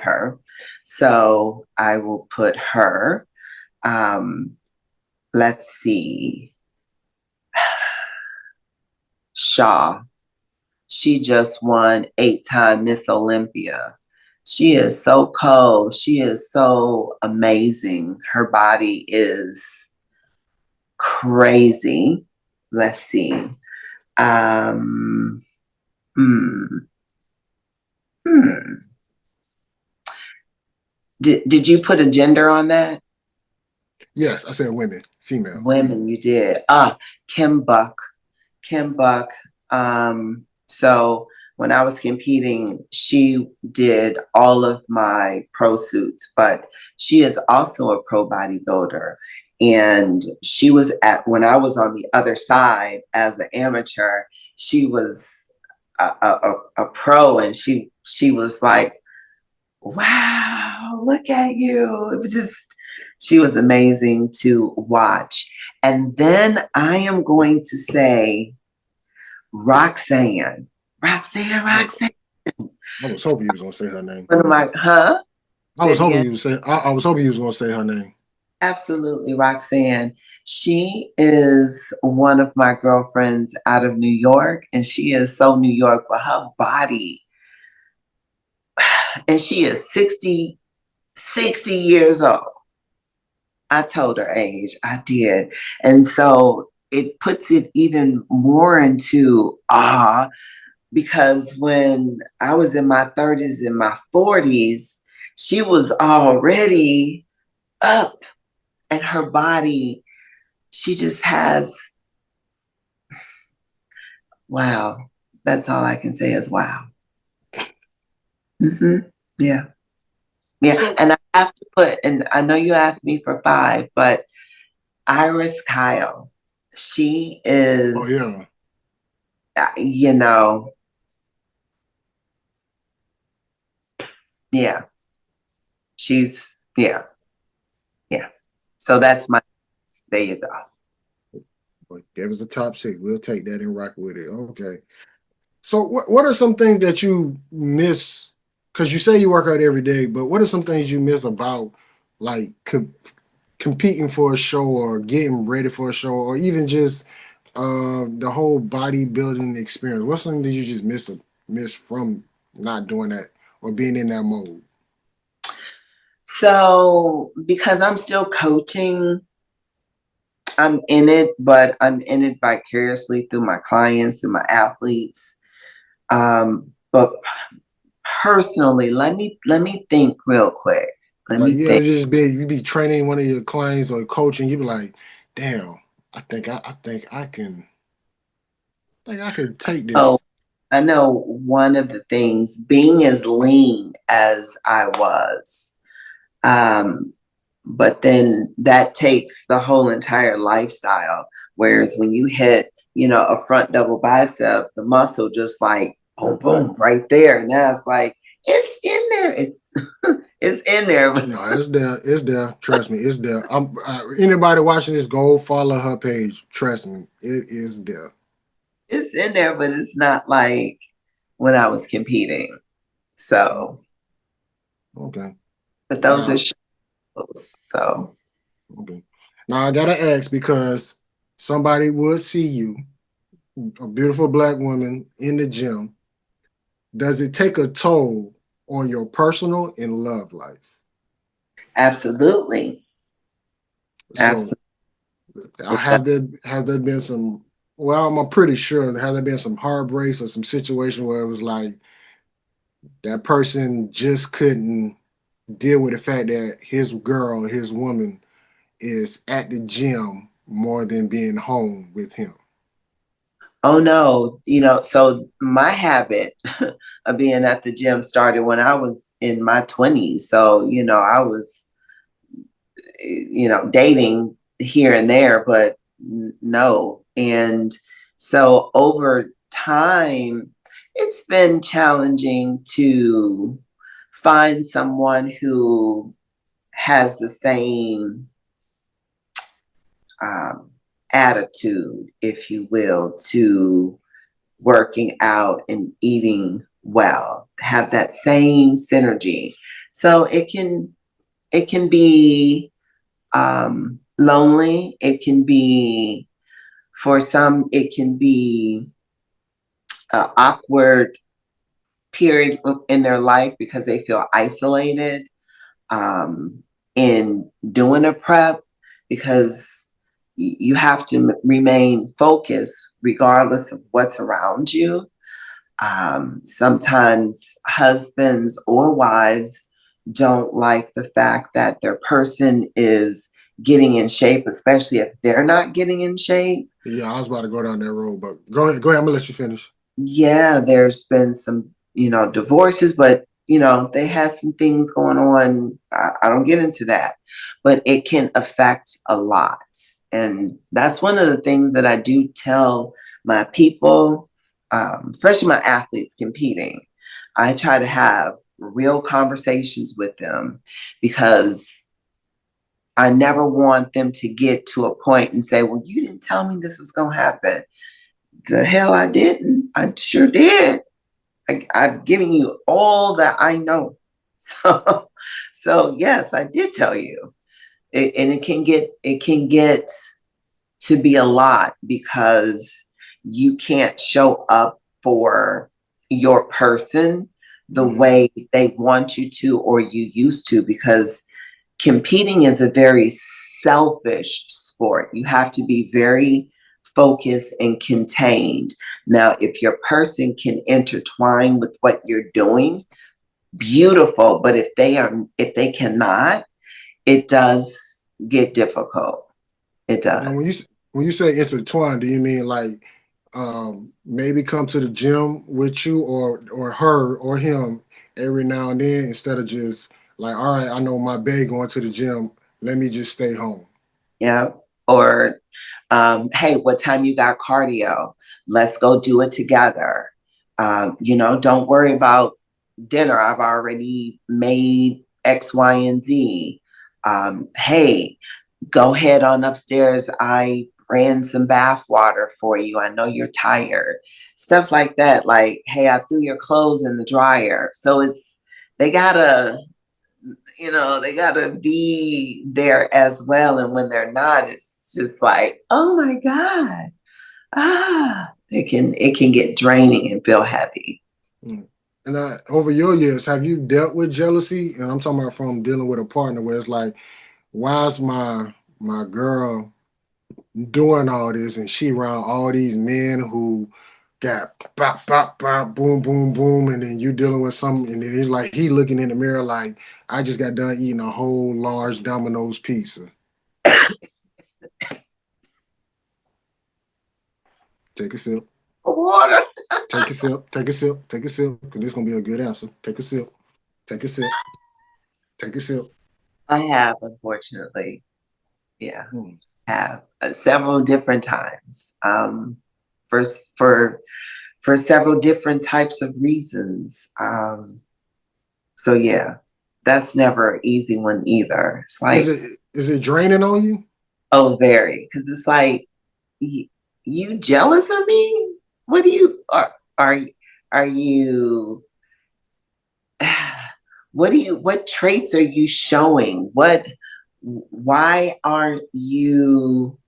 her. So I will put her. Let's see. Shaw. She just won 8-time Miss Olympia. She is so cold. She is so amazing. Her body is crazy. Let's see. Did you put a gender on that? Yes, I said women, female. Women, you did. Kim Buck. So when I was competing, she did all of my pro suits, but she is also a pro bodybuilder. And she was when I was on the other side as an amateur, she was a pro, and she was like, wow, look at you. It was just, she was amazing to watch. And then I am going to say Roxanne. I was hoping you was gonna say her name. One of my, huh? I was hoping you was gonna say her name. Absolutely, Roxanne. She is one of my girlfriends out of New York, and she is so New York, but her body, and she is 60 years old. I told her age, I did. And so it puts it even more into awe, because when I was in my 30s and my 40s, she was already up, and her body, she just has, wow. That's all I can say is wow. Yeah. And I have to put, and I know you asked me for 5, but Iris Kyle, she is, oh yeah, yeah, she's, yeah. So that's my, there you go. But there was a top 6. We'll take that and rock with it. Okay. So what are some things that you miss? Because you say you work out every day, but what are some things you miss about like competing for a show or getting ready for a show, or even just the whole bodybuilding experience? What's something that you just miss from not doing that or being in that mode? So because I'm still coaching, I'm in it, but I'm in it vicariously through my clients, through my athletes. But personally, let me think real quick. Let me think. You be training one of your clients or coaching, you be like, damn, I think I can take this. Oh, I know one of the things, being as lean as I was, but then that takes the whole entire lifestyle. Whereas when you hit, a front double bicep, the muscle just like boom, boom, right there. And now it's like, it's in there. It's in there. No, it's there. It's there. Trust me, it's there. Anybody watching this, go follow her page. Trust me, it is there. It's in there, but it's not like, when I was competing. So, Okay. but those Now, are shows. So, okay. Now I gotta ask because somebody would see you, a beautiful black woman in the gym. Does it take a toll on your personal and love life? absolutely. So have there been some, well, I'm pretty sure, have there been some heartbreaks or some situation where it was like that person just couldn't deal with the fact that his girl, his woman is at the gym more than being home with him? Oh no, so my habit of being at the gym started when I was in my 20s. So, I was, dating here and there, but no. And so over time, it's been challenging to find someone who has the same um, attitude, if you will, to working out and eating well, have that same synergy. So it can be lonely. It can be, for some, it can be an awkward period in their life because they feel isolated in doing a prep, because you have to remain focused regardless of what's around you. Sometimes husbands or wives don't like the fact that their person is getting in shape, especially if they're not getting in shape. Yeah, I was about to go down that road, but go ahead. Go ahead. I'm gonna let you finish. Yeah, there's been some, divorces, but, they had some things going on. I don't get into that, but it can affect a lot. And that's one of the things that I do tell my people, especially my athletes competing. I try to have real conversations with them because I never want them to get to a point and say, well, you didn't tell me this was going to happen. The hell I didn't. I sure did. I've given you all that I know. So yes, I did tell you. And it can get to be a lot because you can't show up for your person the way they want you to or you used to, because competing is a very selfish sport. You have to be very focused and contained. Now, if your person can intertwine with what you're doing, beautiful. But if they cannot, it does get difficult. It Now, does. when you say intertwine, do you mean like maybe come to the gym with you or her or him every now and then instead of just like, all right, I know my bae going to the gym. Let me just stay home. Yeah. Or, hey, what time you got cardio? Let's go do it together. Don't worry about dinner. I've already made X, Y, and Z. Hey, go ahead on upstairs. I ran some bath water for you. I know you're tired. Stuff like that. Like, hey, I threw your clothes in the dryer. So they gotta, they gotta be there as well. And when they're not, it's just like, oh my God. It can get draining and feel heavy. Mm. And over your years, have you dealt with jealousy? And I'm talking about from dealing with a partner where it's like, why is my girl doing all this and she around all these men who got bop bop bop boom boom boom, and then you dealing with some, and then it's like he looking in the mirror like, I just got done eating a whole large Domino's pizza. Take a sip. Water. Take a sip. Take a sip. Take a sip. Because this gonna be a good answer. Take a sip. Take a sip. Take a sip. I have, unfortunately. Yeah. Hmm. Have several different times. For for several different types of reasons. So yeah, that's never an easy one either. It's Is like, it draining on you? oh, very, because it's like, you jealous of me? What do you are Are you, what traits are you showing? Why aren't you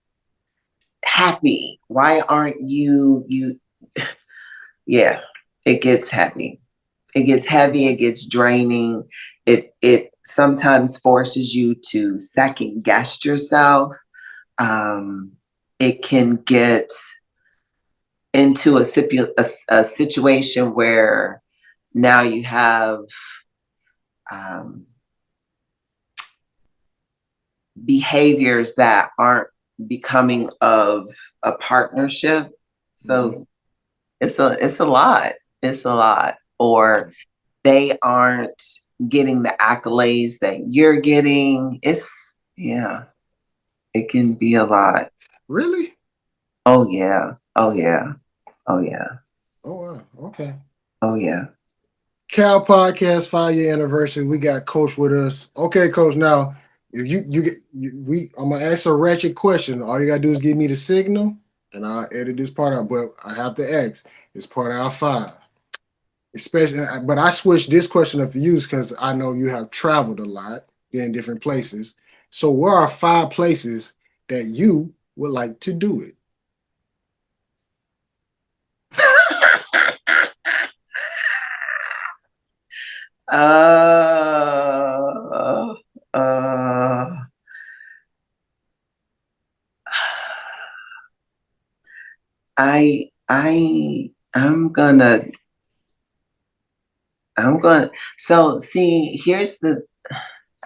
happy? Why aren't you, yeah, it gets heavy. It gets heavy, it gets draining. It sometimes forces you to second guess yourself. It can get into a situation where now you have behaviors that aren't becoming of a partnership. So it's a lot. It's a lot. Or they aren't getting the accolades that you're getting. It can be a lot. Really? Oh yeah. Oh yeah. Oh yeah. Oh wow. Okay. Oh yeah. Cal Podcast 5-year anniversary. We got Coach with us. Okay, Coach. Now, if I'm gonna ask a ratchet question. All you gotta do is give me the signal, and I'll edit this part out. But I have to ask. It's part of our 5. Especially, but I switched this question up for you because I know you have traveled a lot, been in different places. So, where are 5 places that you would like to do it? Uh, I'm gonna so see,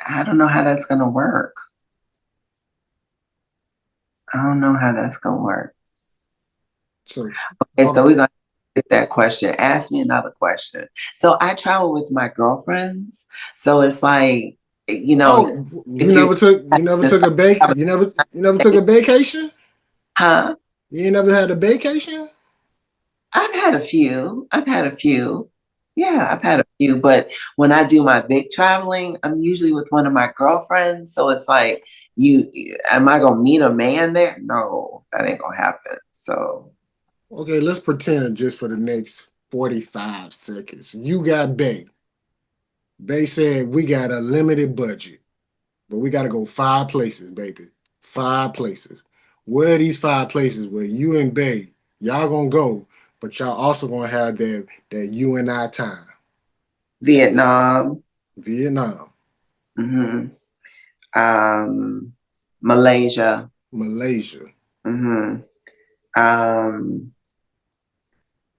I don't know how that's gonna work. I don't know how that's gonna work. So, Okay, so we're gonna get that question. Ask me another question. So I travel with my girlfriends. So it's like, you know, you never took you never took a vacation? Huh? You ain't never had a vacation? I've had a few. Yeah, I've had a few. But when I do my big traveling, I'm usually with one of my girlfriends. So it's like, am I gonna meet a man there? No, that ain't gonna happen. So Okay, let's pretend just for the next 45 seconds. You got Bay. Bay said we got a limited budget, but we got to go 5 places, baby. 5 places. Where are these 5 places where you and Bay, y'all gonna go, but y'all also gonna have that you and I time? Vietnam. Vietnam. Mm-hmm. Malaysia. Malaysia. Mm-hmm.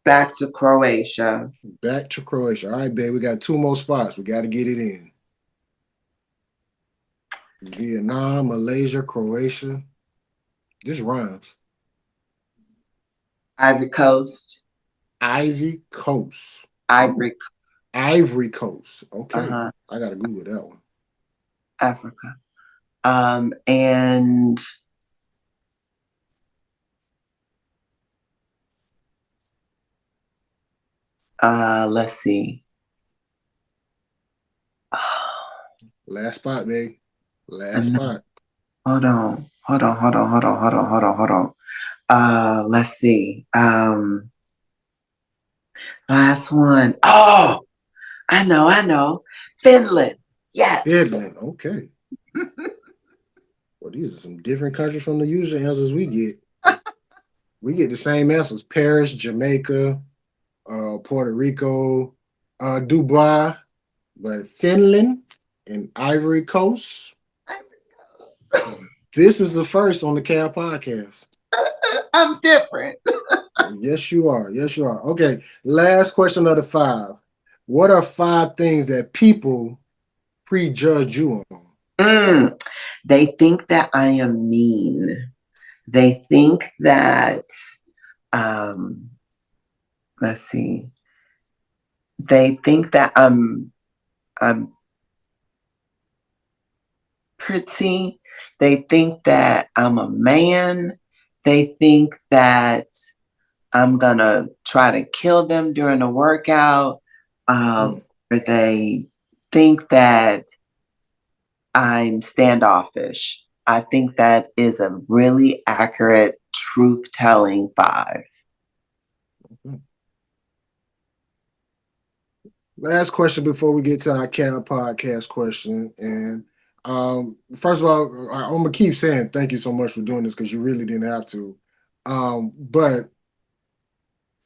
Back to Croatia. Back to Croatia. All right, babe. We got 2 more spots. We got to get it in. Vietnam, Malaysia, Croatia. This rhymes. Ivory Coast. Ivy Coast. Ivory. Ivory Coast. Okay. Uh-huh. I got to Google that one. Africa. And let's see. Last spot, babe. Last spot. Hold on. Let's see. Last one. Oh, I know. Finland. Yes. Finland. Okay. Well, these are some different countries from the usual answers we get. We get the same answers: Paris, Jamaica, Puerto Rico, Dubai, but Finland and Ivory Coast. This is the first on the Cal Podcast. I'm different. Yes, you are. Yes, you are. Okay. Last question of the 5. What are 5 things that people prejudge you on? They think that I am mean. They think that, let's see. They think that I'm pretty. They think that I'm a man. They think that I'm gonna try to kill them during a workout. Or they think that I'm standoffish. I think that is a really accurate truth-telling 5. Last question before we get to our Cat podcast question. And first of all, I'm gonna keep saying thank you so much for doing this because you really didn't have to. But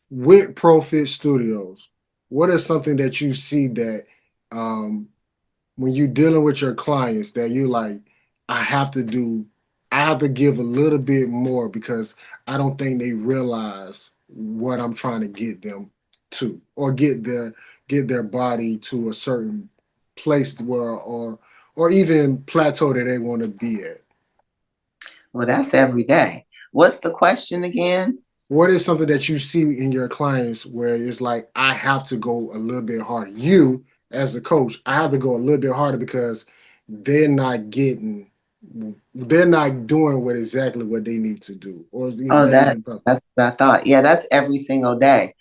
with ProFit Studios, what is something that you see that um, when you're dealing with your clients that you like, I have to do, I have to give a little bit more because I don't think they realize what I'm trying to get them to, or get their body to a certain place where, or even plateau that they want to be at. Well, that's every day. What's the question again? What is something that you see in your clients where it's like, I have to go a little bit harder? You, as a coach, I have to go a little bit harder because they're not getting, they're not doing exactly what they need to do. Or is it Oh, maybe even probably. that's what I thought. Yeah, that's every single day.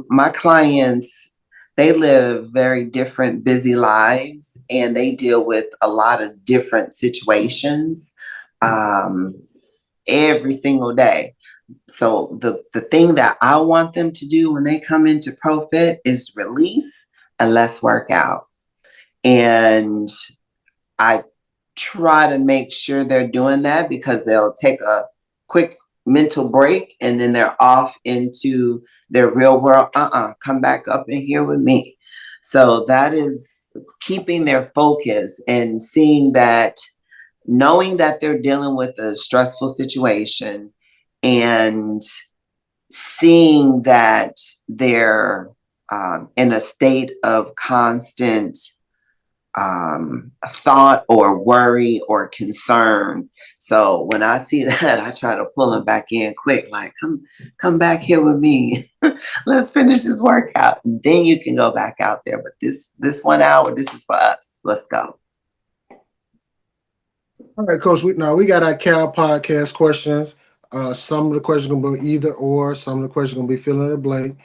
My clients, they live very different, busy lives, and they deal with a lot of different situations every single day. So the thing that I want them to do when they come into ProFit is release and let's work out. And I try to make sure they're doing that because they'll take a quick mental break and then they're off into their real world. Come back up in here with me. So that is keeping their focus and seeing that, knowing that they're dealing with a stressful situation and seeing that they're in a state of constant thought or worry or concern. So when I see that, I try to pull them back in quick, like, come back here with me. Let's finish this workout. And then you can go back out there. But this 1 hour, this is for us. Let's go. All right, Coach. Now we got our Cal podcast questions. Some of the questions are gonna be either or. Some of the questions are gonna be fill in the blank.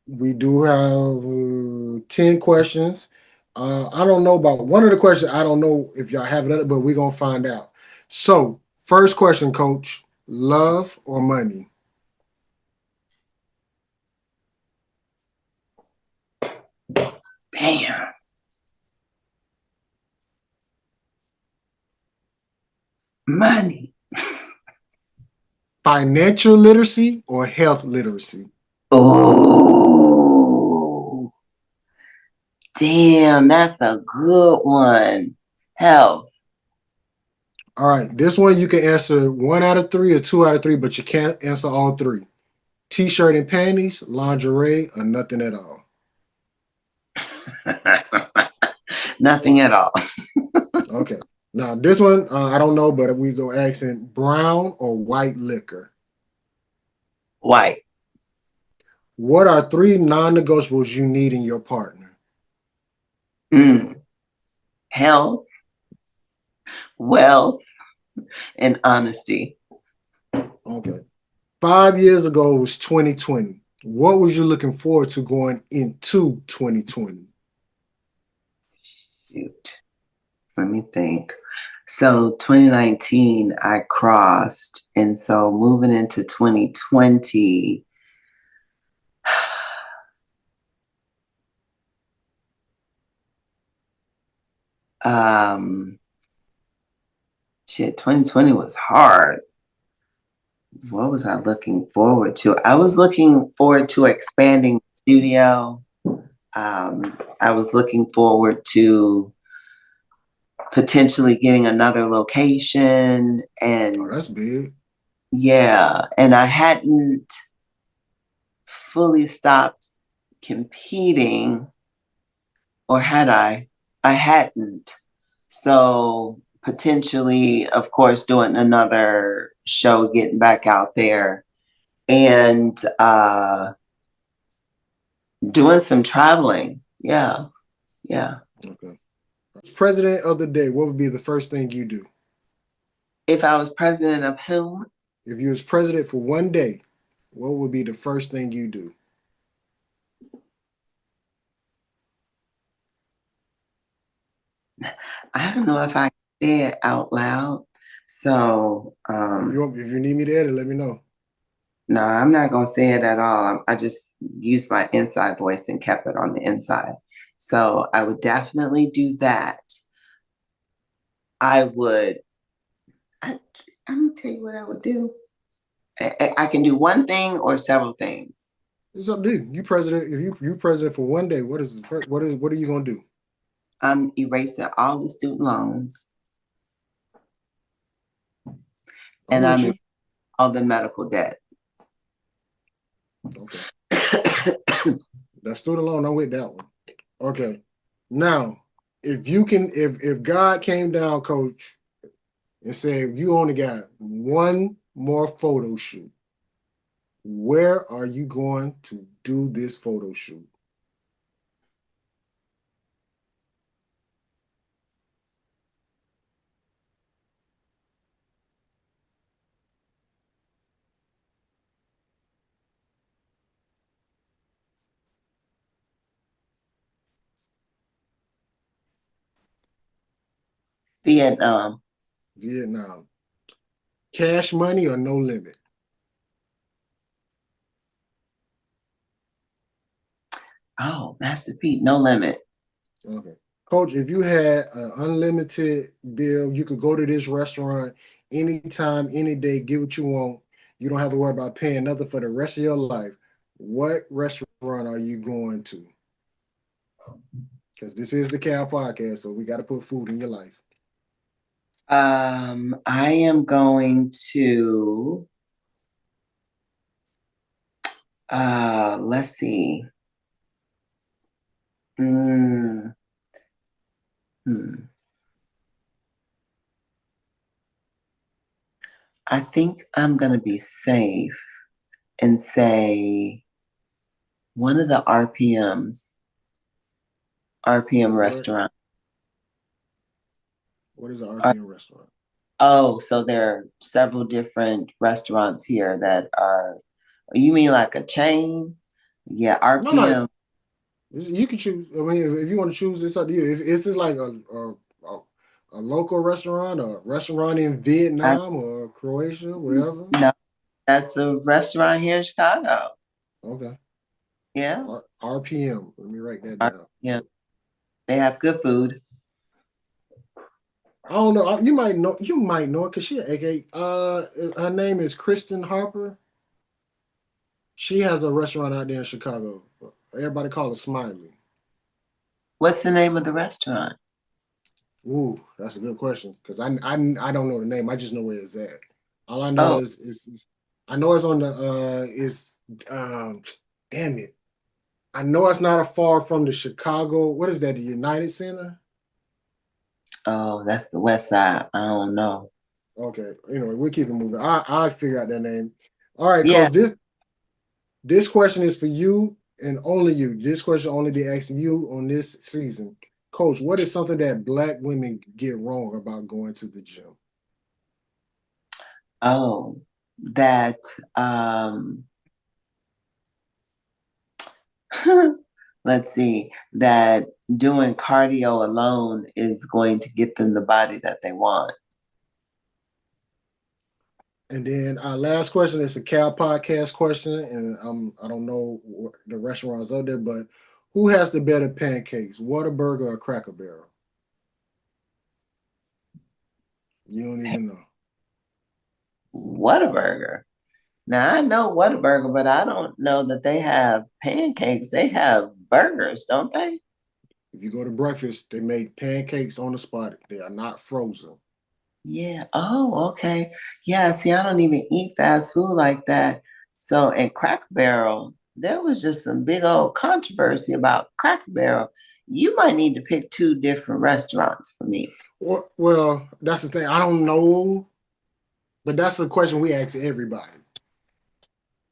We do have 10 questions. I don't know about one of the questions. I don't know if y'all have it, but we're gonna find out. So, first question, Coach: love or money? Bam. Money. Financial literacy or health literacy? Oh, damn, that's a good one. Health. All right, this one you can answer 1 out of 3 or 2 out of 3, but you can't answer all three. T-shirt and panties, lingerie, or nothing at all. Nothing at all. Okay. Now this one I don't know, but if we go accent, brown or white liquor? White. What are 3 non-negotiables you need in your partner? Health, wealth, and honesty. Okay. 5 years ago was 2020. What was you looking forward to going into 2020? Shoot. Let me think. So 2019, I crossed. And so moving into 2020, shit, 2020 was hard. What was I looking forward to? I was looking forward to expanding the studio. I was looking forward to potentially getting another location. And Oh, that's big. yeah, and I hadn't fully stopped competing, or had I? I hadn't. So potentially, of course, doing another show, getting back out there, and doing some traveling. Yeah. Okay. President of the day, what would be the first thing you do? If I was president of who? If you was president for one day, what would be the first thing you do? I don't know if I can say it out loud. So If you need me to edit, let me know. No, I'm not going to say it at all. I just used my inside voice and kept it on the inside. So I would definitely do that. I'm going to tell you what I would do. I can do one thing or several things. It's up to you. You president. If you president for one day, what are you gonna do? I'm erasing all the student loans. And I'm erasing all the medical debt. Okay. That student loan, I'm with that one. Okay. Now, if God came down, Coach, and said you only got one more photo shoot, where are you going to do this photo shoot? Vietnam. Cash money or no limit? Oh, Master Pete, no limit. Okay. Coach, if you had an unlimited bill, you could go to this restaurant anytime, any day, get what you want. You don't have to worry about paying nothing for the rest of your life. What restaurant are you going to? Because this is the Cal Podcast, so we got to put food in your life. I am going to, let's see. I think I'm going to be safe and say one of the RPM restaurant. What is an RPM restaurant? Oh, so there are several different restaurants here that are, you mean like a chain? Yeah, RPM. No. You can choose. I mean, if you want to choose, it's up to you. If it's just like a local restaurant, a restaurant in Vietnam or Croatia, wherever. No, that's a restaurant here in Chicago. Okay. Yeah. RPM. Let me write that down. Yeah. They have good food. I don't know. You might know it because she her name is Kristen Harper. She has a restaurant out there in Chicago. Everybody call her Smiley. What's the name of the restaurant? Ooh, that's a good question because I don't know the name. I just know where it's at. All I know is I know it's on the damn it. I know it's not far from the Chicago. What is that? The United Center? Oh, that's the West Side. I don't know. Okay. Anyway, we'll keep it moving. I figure out that name. All right, yeah. Coach. This question is for you and only you. This question only be asking you on this season. Coach, what is something that Black women get wrong about going to the gym? Oh, that let's see, that doing cardio alone is going to get them the body that they want. And then our last question is a Cal Podcast question, and I don't know what the restaurants out there, but who has the better pancakes, Whataburger or Cracker Barrel? You don't even know. Whataburger. Now I know Whataburger, but I don't know that they have pancakes. They have burgers, don't they? If you go to breakfast, they make pancakes on the spot. They are not frozen. Yeah. Oh, okay. Yeah. See, I don't even eat fast food like that. So in Cracker Barrel, there was just some big old controversy about Cracker Barrel. You might need to pick two different restaurants for me. Well, that's the thing. I don't know, but that's a question we ask everybody.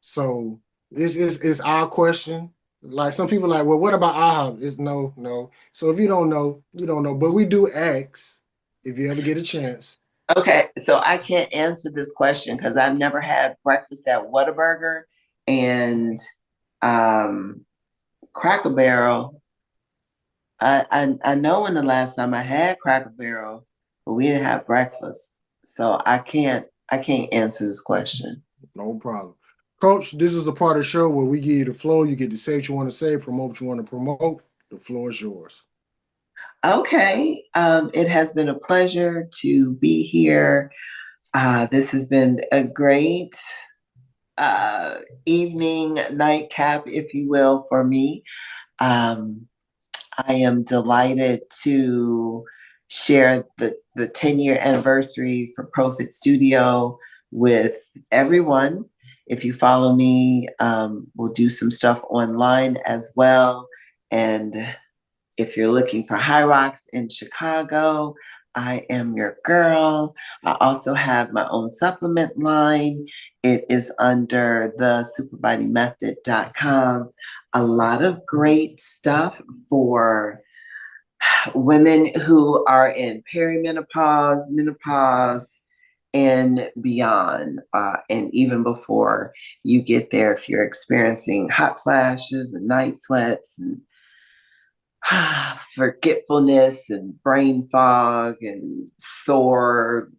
So it's our question. Like some people are like, well, what about IHOP? It's no. So if you don't know, you don't know. But we do ask if you ever get a chance. Okay, so I can't answer this question because I've never had breakfast at Whataburger and Cracker Barrel. I know when the last time I had Cracker Barrel, but we didn't have breakfast, so I can't answer this question. No problem, Coach, this is the part of the show where we give you the flow. You get to say what you want to say, promote what you want to promote. The floor is yours. Okay. It has been a pleasure to be here. This has been a great evening, nightcap, if you will, for me. I am delighted to share the 10-year anniversary for Profit Studio with everyone. If you follow me, we'll do some stuff online as well. And if you're looking for High Rocks in Chicago, I am your girl. I also have my own supplement line. It is under the superbodymethod.com. A lot of great stuff for women who are in perimenopause, menopause, and beyond. And even before you get there, if you're experiencing hot flashes and night sweats and forgetfulness and brain fog and sore,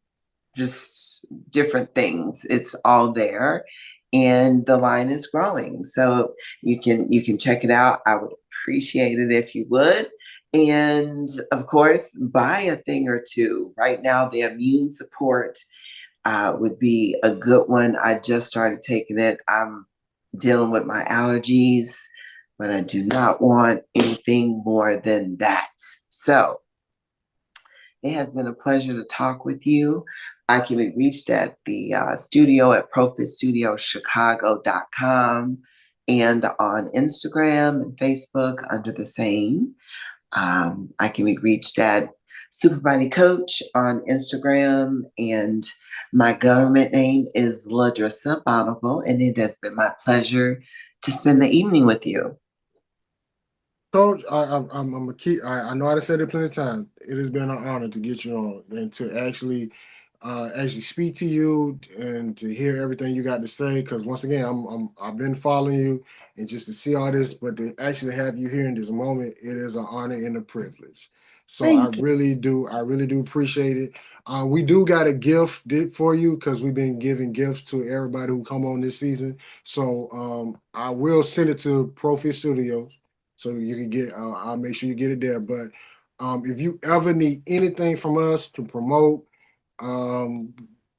just different things. It's all there, and the line is growing. So you can check it out. I would appreciate it if you would. And of course, buy a thing or two. Right now, the immune support would be a good one. I just started taking it. I'm dealing with my allergies, but I do not want anything more than that. So it has been a pleasure to talk with you. I can be reached at the studio at profitstudiochicago.com and on Instagram and Facebook under the same. I can be reached at Superbody Coach on Instagram, and my government name is Ladrissa Bonneville, and it has been my pleasure to spend the evening with you. Coach, I'm a key. I know I said it plenty of times. It has been an honor to get you on and to actually speak to you and to hear everything you got to say. Because once again, I've been following you, and just to see all this, but to actually have you here in this moment, it is an honor and a privilege. So I really do appreciate it. We do got a gift for you because we've been giving gifts to everybody who come on this season. So I will send it to Profit Studios. So you can get, I'll make sure you get it there. But if you ever need anything from us to promote,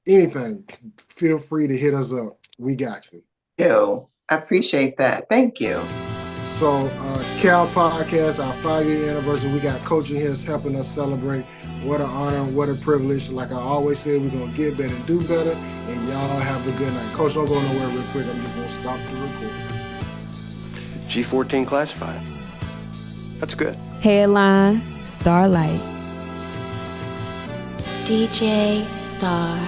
anything, feel free to hit us up. We got you. Yo, I appreciate that. Thank you. So Cal Podcast, our 5-year anniversary. We got coaching here helping us celebrate. What an honor, what a privilege. Like I always said, we're going to get better and do better. And y'all have a good night. Coach, don't go nowhere real quick. I'm just going to stop the recording. G14 classified. That's good. Headline, Starlight. DJ Star.